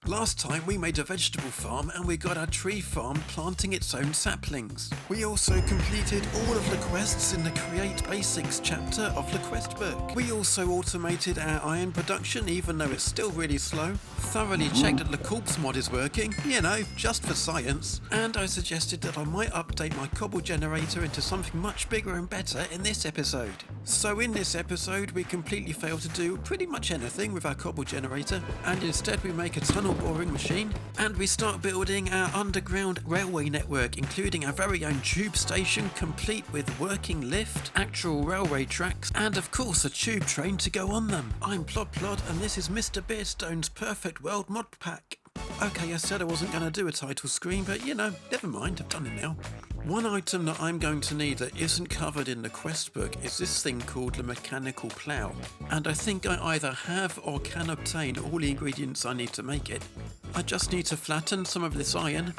Last time we made a vegetable farm and we got our tree farm planting its own saplings. We also completed all of the quests in the Create Basics chapter of the quest book. We also automated our iron production even though it's still really slow, thoroughly checked that the corpse mod is working, just for science, and I suggested that I might update my cobble generator into something much bigger and better in this episode. So in this episode we completely failed to do pretty much anything with our cobble generator, and instead we make a tunnel boring machine, and we start building our underground railway network, including our very own tube station complete with working lift, actual railway tracks, and of course a tube train to go on them. I'm Plod Plod and this is Mr. Beardstone's Perfect World mod pack. Okay, I said I wasn't going to do a title screen, but never mind, I've done it now. One item that I'm going to need that isn't covered in the quest book is this thing called the mechanical plough, and I think I either have or can obtain all the ingredients I need to make it. I just need to flatten some of this iron,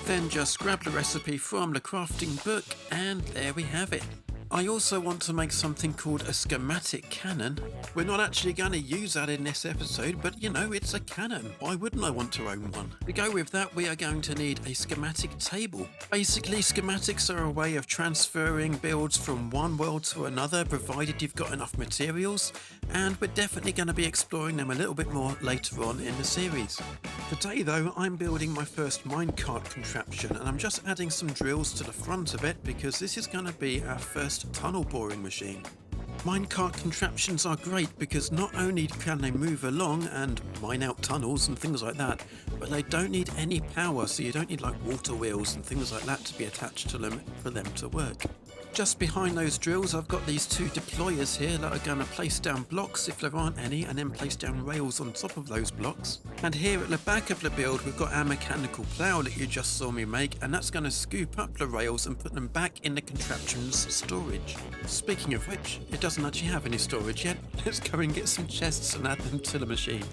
then just grab the recipe from the crafting book, and there we have it. I also want to make something called a schematic cannon. We're not actually going to use that in this episode, but it's a cannon. Why wouldn't I want to own one? To go with that, we are going to need a schematic table. Basically, schematics are a way of transferring builds from one world to another, provided you've got enough materials, and we're definitely going to be exploring them a little bit more later on in the series. Today though, I'm building my first minecart contraption, and I'm just adding some drills to the front of it because this is going to be our first tunnel boring machine. Minecart contraptions are great because not only can they move along and mine out tunnels and things like that, but they don't need any power, so you don't need like water wheels and things like that to be attached to them for them to work. Just behind those drills I've got these two deployers here that are going to place down blocks if there aren't any, and then place down rails on top of those blocks. And here at the back of the build we've got our mechanical plough that you just saw me make, and that's going to scoop up the rails and put them back in the contraption's storage. Speaking of which, it doesn't actually have any storage yet. Let's go and get some chests and add them to the machine.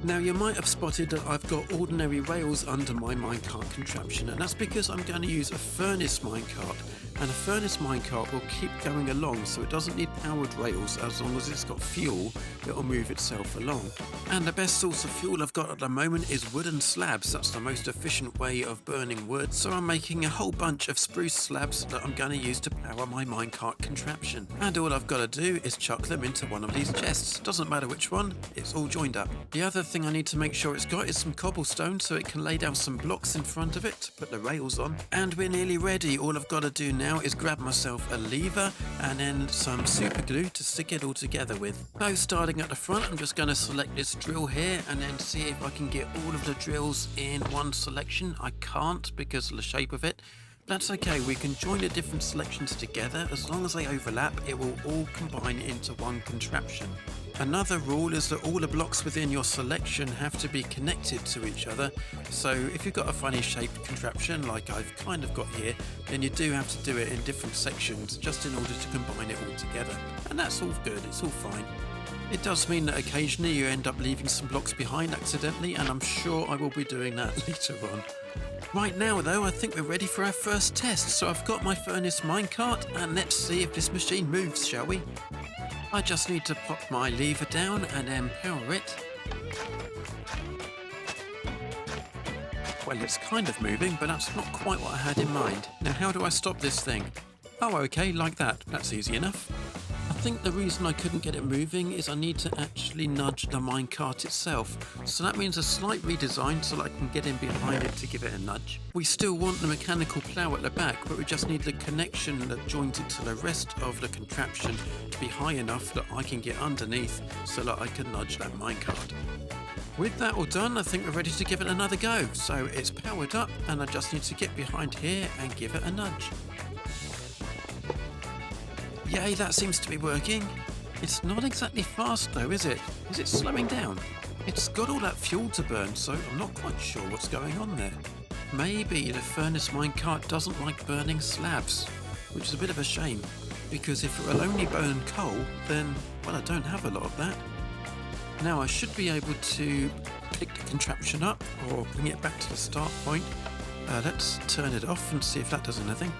Now you might have spotted that I've got ordinary rails under my minecart contraption, and that's because I'm going to use a furnace minecart, and a furnace minecart will keep going along, so it doesn't need powered rails. As long as it's got fuel, it'll move itself along. And the best source of fuel I've got at the moment is wooden slabs. That's the most efficient way of burning wood, so I'm making a whole bunch of spruce slabs that I'm going to use to power my minecart contraption. And all I've got to do is chuck them into one of these chests. Doesn't matter which one, it's all joined up. The other thing I need to make sure it's got is some cobblestone so it can lay down some blocks in front of it to put the rails on. And we're nearly ready. All I've got to do now is grab myself a lever and then some super glue to stick it all together with. So starting at the front, I'm just going to select this drill here and then see if I can get all of the drills in one selection. I can't because of the shape of it. That's okay, we can join the different selections together. As long as they overlap, it will all combine into one contraption. Another rule is that all the blocks within your selection have to be connected to each other. So if you've got a funny shaped contraption like I've kind of got here, then you do have to do it in different sections just in order to combine it all together. And that's all good, it's all fine. It does mean that occasionally you end up leaving some blocks behind accidentally, and I'm sure I will be doing that later on. Right now though, I think we're ready for our first test, so I've got my furnace minecart, and let's see if this machine moves, shall we? I just need to pop my lever down and then power it. Well, it's kind of moving, but that's not quite what I had in mind. Now how do I stop this thing? Oh okay, like that. That's easy enough. I think the reason I couldn't get it moving is I need to actually nudge the minecart itself. So that means a slight redesign so that I can get in behind it to give it a nudge. We still want the mechanical plough at the back, but we just need the connection that joins it to the rest of the contraption to be high enough that I can get underneath so that I can nudge that minecart. With that all done, I think we're ready to give it another go. So it's powered up and I just need to get behind here and give it a nudge. Yay, that seems to be working. It's not exactly fast though, is it? Is it slowing down? It's got all that fuel to burn, so I'm not quite sure what's going on there. Maybe the furnace minecart doesn't like burning slabs, which is a bit of a shame, because if it will only burn coal, then, well, I don't have a lot of that. Now I should be able to pick the contraption up or bring it back to the start point. Let's turn it off and see if that does anything.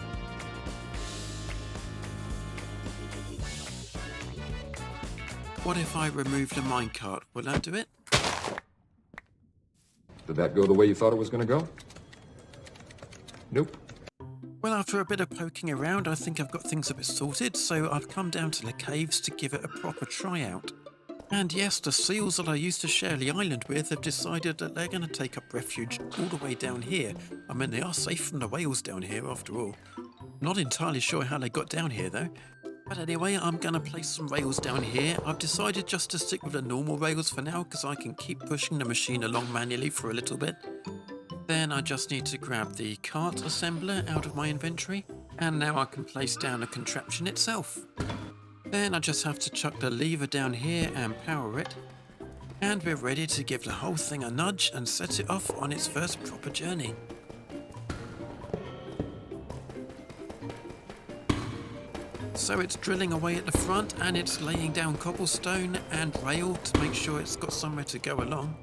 What if I remove the minecart? Will that do it? Did that go the way you thought it was going to go? Nope. Well, after a bit of poking around, I think I've got things a bit sorted, so I've come down to the caves to give it a proper try out. And yes, the seals that I used to share the island with have decided that they're going to take up refuge all the way down here. I mean, they are safe from the whales down here after all. Not entirely sure how they got down here though. But anyway, I'm going to place some rails down here. I've decided just to stick with the normal rails for now because I can keep pushing the machine along manually for a little bit. Then I just need to grab the cart assembler out of my inventory. And now I can place down the contraption itself. Then I just have to chuck the lever down here and power it. And we're ready to give the whole thing a nudge and set it off on its first proper journey. So it's drilling away at the front and it's laying down cobblestone and rail to make sure it's got somewhere to go along.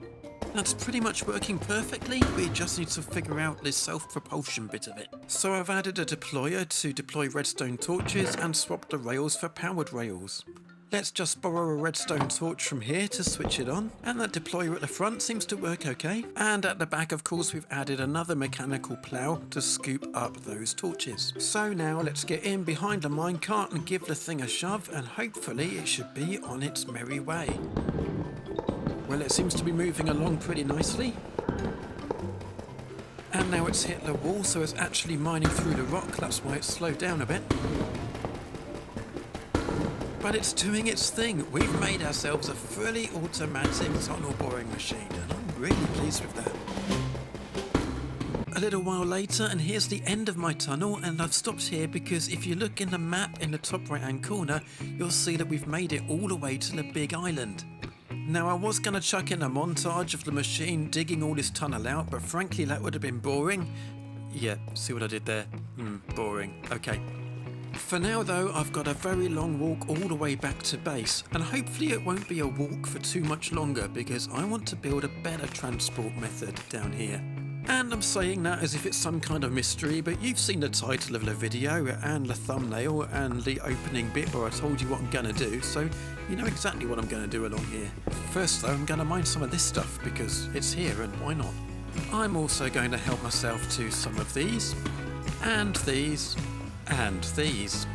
That's pretty much working perfectly, we just need to figure out the self-propulsion bit of it. So I've added a deployer to deploy redstone torches and swapped the rails for powered rails. Let's just borrow a redstone torch from here to switch it on, and that deployer at the front seems to work okay. And at the back, of course, we've added another mechanical plough to scoop up those torches. So now let's get in behind the minecart and give the thing a shove, and hopefully it should be on its merry way. Well, it seems to be moving along pretty nicely. And now it's hit the wall, so it's actually mining through the rock, that's why it's slowed down a bit. But it's doing its thing. We've made ourselves a fully automatic tunnel boring machine, and I'm really pleased with that. A little while later, and here's the end of my tunnel, and I've stopped here because if you look in the map in the top right hand corner, you'll see that we've made it all the way to the big island. Now I was going to chuck in a montage of the machine digging all this tunnel out, but frankly that would have been boring. Yeah, see what I did there? Boring. Okay. For now though, I've got a very long walk all the way back to base, and hopefully it won't be a walk for too much longer because I want to build a better transport method down here. And I'm saying that as if it's some kind of mystery, but you've seen the title of the video and the thumbnail and the opening bit where I told you what I'm going to do, so you know exactly what I'm going to do along here. First though, I'm going to mine some of this stuff because it's here and why not. I'm also going to help myself to some of these, and these, and these.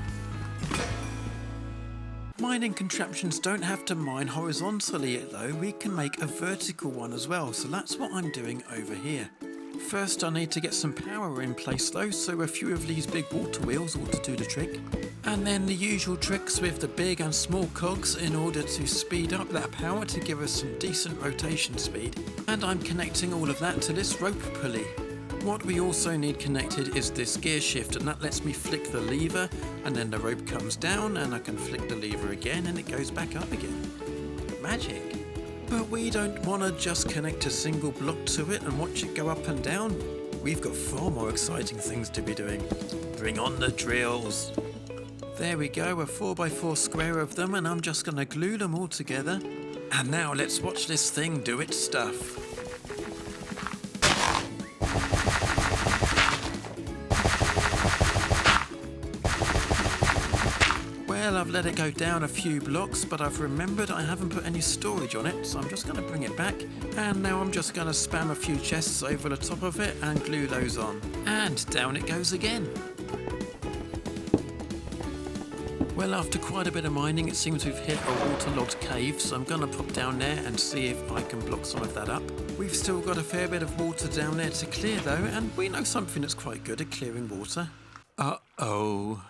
Mining contraptions don't have to mine horizontally though, we can make a vertical one as well, so that's what I'm doing over here. First I need to get some power in place though, so a few of these big water wheels ought to do the trick. And then the usual tricks with the big and small cogs in order to speed up that power to give us some decent rotation speed. And I'm connecting all of that to this rope pulley. What we also need connected is this gear shift, and that lets me flick the lever and then the rope comes down and I can flick the lever again and it goes back up again. Magic! But we don't want to just connect a single block to it and watch it go up and down. We've got far more exciting things to be doing. Bring on the drills! There we go, a 4x4 square of them, and I'm just going to glue them all together. And now let's watch this thing do its stuff. Well, I've let it go down a few blocks, but I've remembered I haven't put any storage on it, so I'm just going to bring it back. And now I'm just going to spam a few chests over the top of it and glue those on. And down it goes again. Well, after quite a bit of mining, it seems we've hit a waterlogged cave, so I'm going to pop down there and see if I can block some of that up. We've still got a fair bit of water down there to clear though, and we know something that's quite good at clearing water. Uh-oh.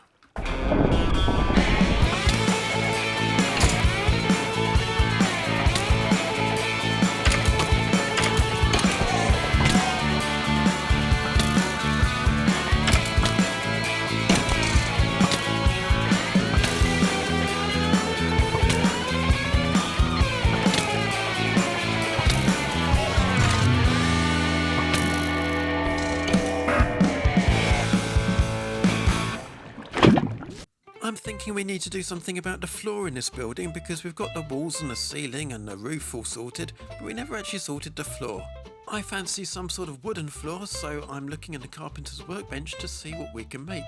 I'm thinking we need to do something about the floor in this building because we've got the walls and the ceiling and the roof all sorted, but we never actually sorted the floor. I fancy some sort of wooden floor, so I'm looking at the carpenter's workbench to see what we can make.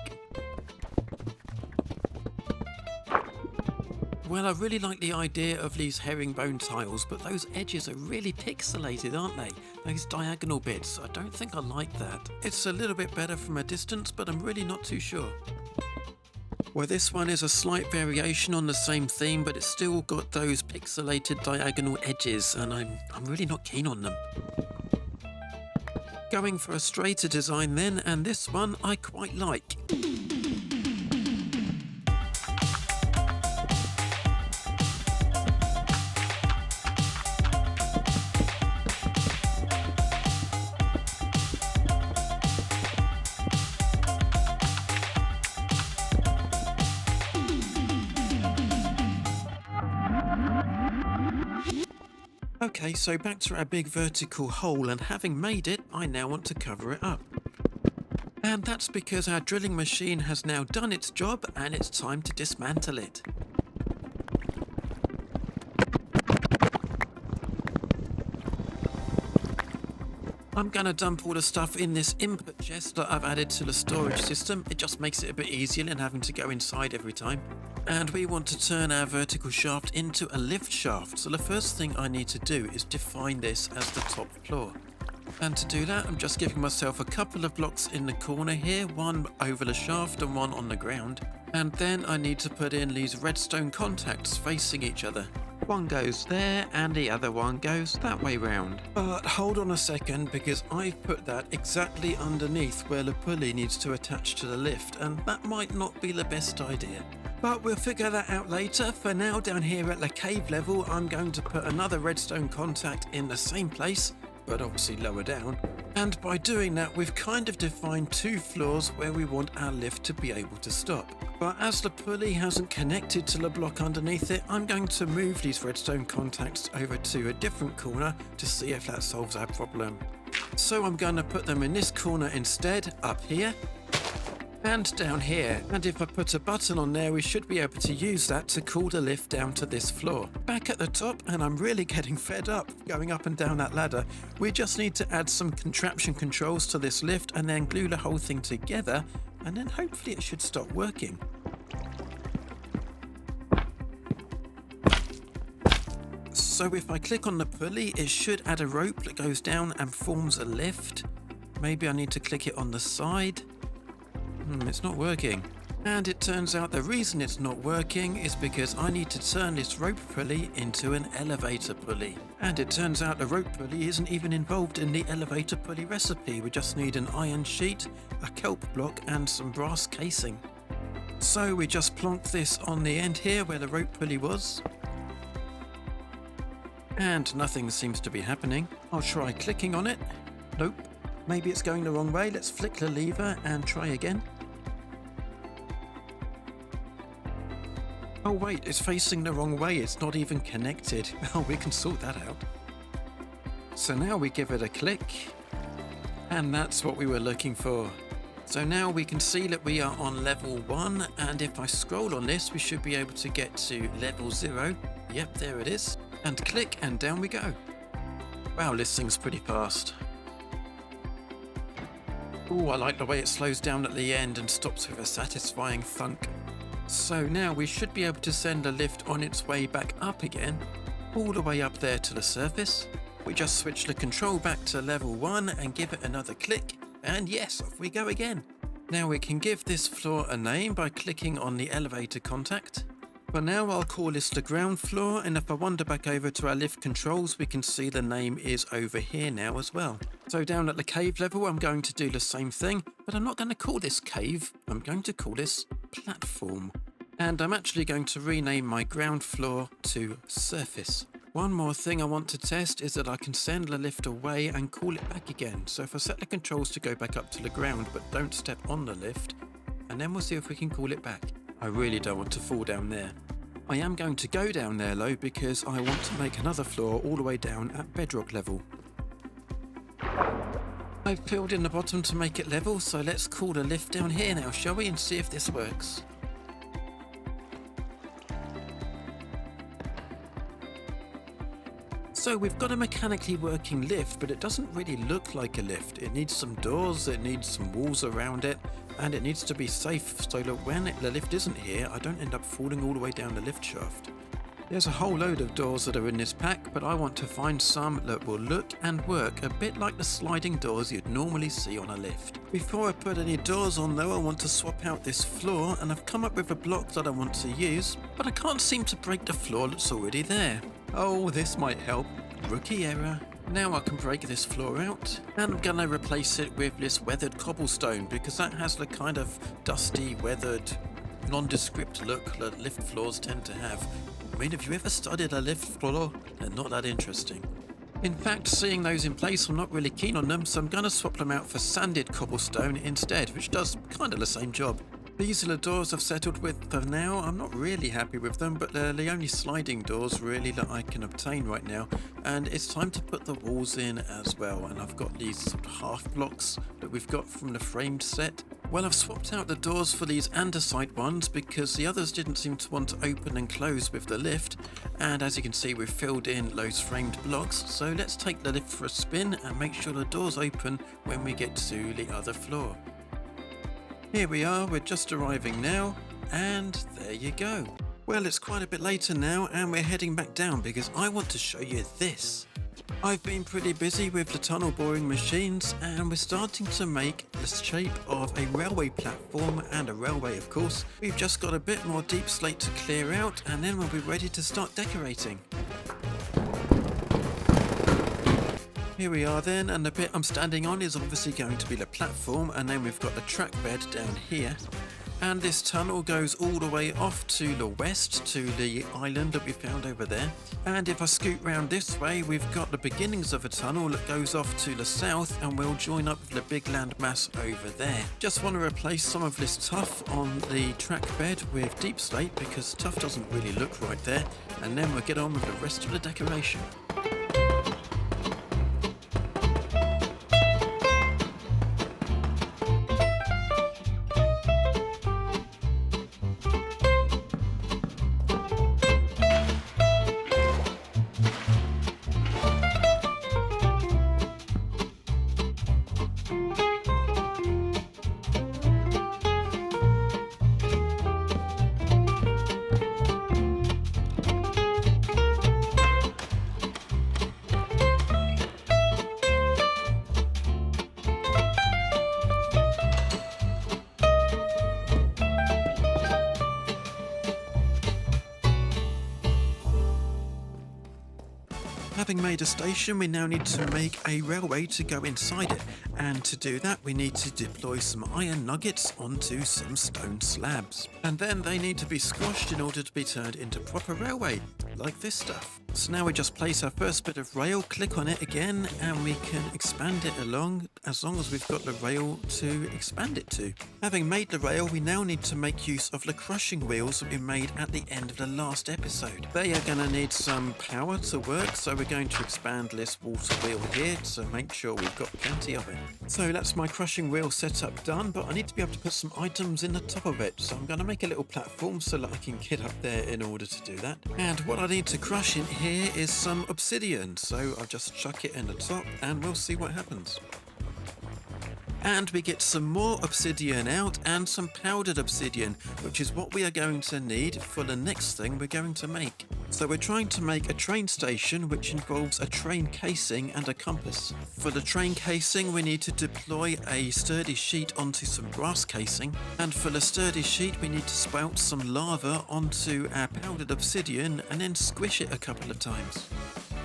Well, I really like the idea of these herringbone tiles, but those edges are really pixelated, aren't they? Those diagonal bits, I don't think I like that. It's a little bit better from a distance, but I'm really not too sure. Well, this one is a slight variation on the same theme, but it's still got those pixelated diagonal edges, and I'm really not keen on them. Going for a straighter design then, and this one I quite like. Okay, so back to our big vertical hole, and having made it, I now want to cover it up. And that's because our drilling machine has now done its job and it's time to dismantle it. I'm gonna dump all the stuff in this input chest that I've added to the storage system. It just makes it a bit easier than having to go inside every time. And we want to turn our vertical shaft into a lift shaft. So the first thing I need to do is define this as the top floor. And to do that, I'm just giving myself a couple of blocks in the corner here, one over the shaft and one on the ground. And then I need to put in these redstone contacts facing each other. One goes there and the other one goes that way round. But hold on a second, because I've put that exactly underneath where the pulley needs to attach to the lift, and that might not be the best idea. But we'll figure that out later. For now, down here at the cave level, I'm going to put another redstone contact in the same place, but obviously lower down. And by doing that, we've kind of defined two floors where we want our lift to be able to stop. But as the pulley hasn't connected to the block underneath it, I'm going to move these redstone contacts over to a different corner to see if that solves our problem. So I'm going to put them in this corner instead, up here. And down here, and if I put a button on there, we should be able to use that to cool the lift down to this floor. Back at the top, and I'm really getting fed up going up and down that ladder, we just need to add some contraption controls to this lift and then glue the whole thing together, and then hopefully it should stop working. So if I click on the pulley, it should add a rope that goes down and forms a lift. Maybe I need to click it on the side. It's not working. And it turns out the reason it's not working is because I need to turn this rope pulley into an elevator pulley. And it turns out the rope pulley isn't even involved in the elevator pulley recipe. We just need an iron sheet, a kelp block and some brass casing. So we just plonk this on the end here where the rope pulley was. And nothing seems to be happening. I'll try clicking on it. Nope. Maybe it's going the wrong way. Let's flick the lever and try again. Oh wait, it's facing the wrong way. It's not even connected. Oh, we can sort that out. So now we give it a click. And that's what we were looking for. So now we can see that we are on level 1. And if I scroll on this, we should be able to get to level 0. Yep, there it is. And click and down we go. Wow, this thing's pretty fast. Ooh, I like the way it slows down at the end and stops with a satisfying thunk. So now we should be able to send the lift on its way back up again, all the way up there to the surface. We just switch the control back to level 1 and give it another click, and yes, off we go again. Now we can give this floor a name by clicking on the elevator contact. For now I'll call this the ground floor, and if I wander back over to our lift controls, we can see the name is over here now as well. So down at the cave level I'm going to do the same thing, but I'm not going to call this cave, I'm going to call this platform. And I'm actually going to rename my ground floor to surface. One more thing I want to test is that I can send the lift away and call it back again. So if I set the controls to go back up to the ground but don't step on the lift, and then we'll see if we can call it back. I really don't want to fall down there. I am going to go down there though, because I want to make another floor all the way down at bedrock level. I've filled in the bottom to make it level, so let's call the lift down here now, shall we, and see if this works. So we've got a mechanically working lift, but it doesn't really look like a lift. It needs some doors, it needs some walls around it, and it needs to be safe so that when the lift isn't here, I don't end up falling all the way down the lift shaft. There's a whole load of doors that are in this pack, but I want to find some that will look and work a bit like the sliding doors you'd normally see on a lift. Before I put any doors on though, I want to swap out this floor, and I've come up with a block that I want to use, but I can't seem to break the floor that's already there. Oh, this might help. Rookie error. Now I can break this floor out, and I'm gonna replace it with this weathered cobblestone because that has the kind of dusty, weathered, nondescript look that lift floors tend to have. I mean, have you ever studied a lift floor? They're not that interesting. In fact, seeing those in place, I'm not really keen on them, so I'm gonna swap them out for sanded cobblestone instead, which does kind of the same job. These are the doors I've settled with for now. I'm not really happy with them, but they're the only sliding doors really that I can obtain right now. And it's time to put the walls in as well. And I've got these sort of half blocks that we've got from the framed set. Well, I've swapped out the doors for these andesite ones because the others didn't seem to want to open and close with the lift. And as you can see, we've filled in those framed blocks. So let's take the lift for a spin and make sure the doors open when we get to the other floor. Here we are, we're just arriving now, and there you go. Well, it's quite a bit later now, and we're heading back down because I want to show you this. I've been pretty busy with the tunnel boring machines, and we're starting to make the shape of a railway platform and a railway, of course. We've just got a bit more deep slate to clear out, and then we'll be ready to start decorating. Here we are then, and the bit I'm standing on is obviously going to be the platform, and then we've got the track bed down here. And this tunnel goes all the way off to the west, to the island that we found over there. And if I scoot round this way, we've got the beginnings of a tunnel that goes off to the south, and we'll join up with the big land mass over there. Just want to replace some of this tuff on the track bed with deep slate, because tuff doesn't really look right there, and then we'll get on with the rest of the decoration. Having made a station, we now need to make a railway to go inside it, and to do that we need to deploy some iron nuggets onto some stone slabs. And then they need to be squashed in order to be turned into proper railway, like this stuff. So now we just place our first bit of rail, click on it again, and we can expand it along as long as we've got the rail to expand it to. Having made the rail, we now need to make use of the crushing wheels that we made at the end of the last episode. They are going to need some power to work, so we're going to expand this water wheel here to make sure we've got plenty of it. So that's my crushing wheel setup done, but I need to be able to put some items in the top of it, so I'm going to make a little platform so that I can get up there in order to do that. And what I need to crush in here is some obsidian, so I'll just chuck it in the top and we'll see what happens. And we get some more obsidian out and some powdered obsidian, which is what we are going to need for the next thing we're going to make. So we're trying to make a train station which involves a train casing and a compass. For the train casing we need to deploy a sturdy sheet onto some brass casing, and for the sturdy sheet we need to spout some lava onto our powdered obsidian and then squish it a couple of times.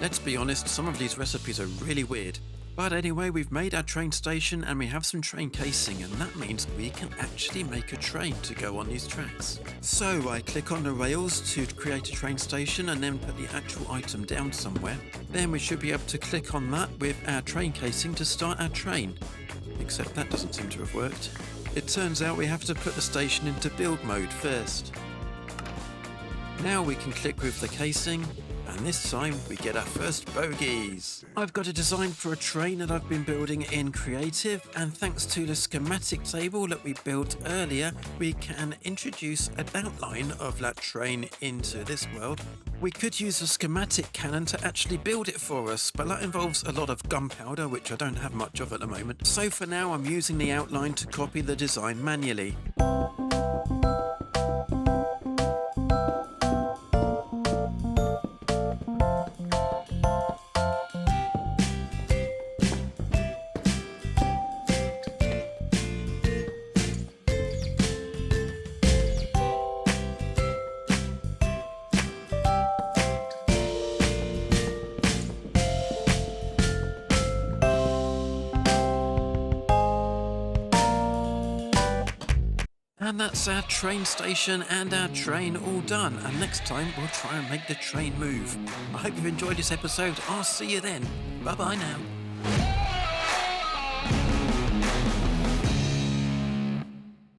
Let's be honest, some of these recipes are really weird. But anyway, we've made our train station and we have some train casing, and that means we can actually make a train to go on these tracks. So I click on the rails to create a train station and then put the actual item down somewhere. Then we should be able to click on that with our train casing to start our train. Except that doesn't seem to have worked. It turns out we have to put the station into build mode first. Now we can click with the casing, and this time we get our first bogies. I've got a design for a train that I've been building in Creative, and thanks to the schematic table that we built earlier, we can introduce an outline of that train into this world. We could use a schematic cannon to actually build it for us, but that involves a lot of gunpowder, which I don't have much of at the moment. So for now I'm using the outline to copy the design manually. And that's our train station and our train all done. And next time we'll try and make the train move. I hope you've enjoyed this episode. I'll see you then. Bye bye now.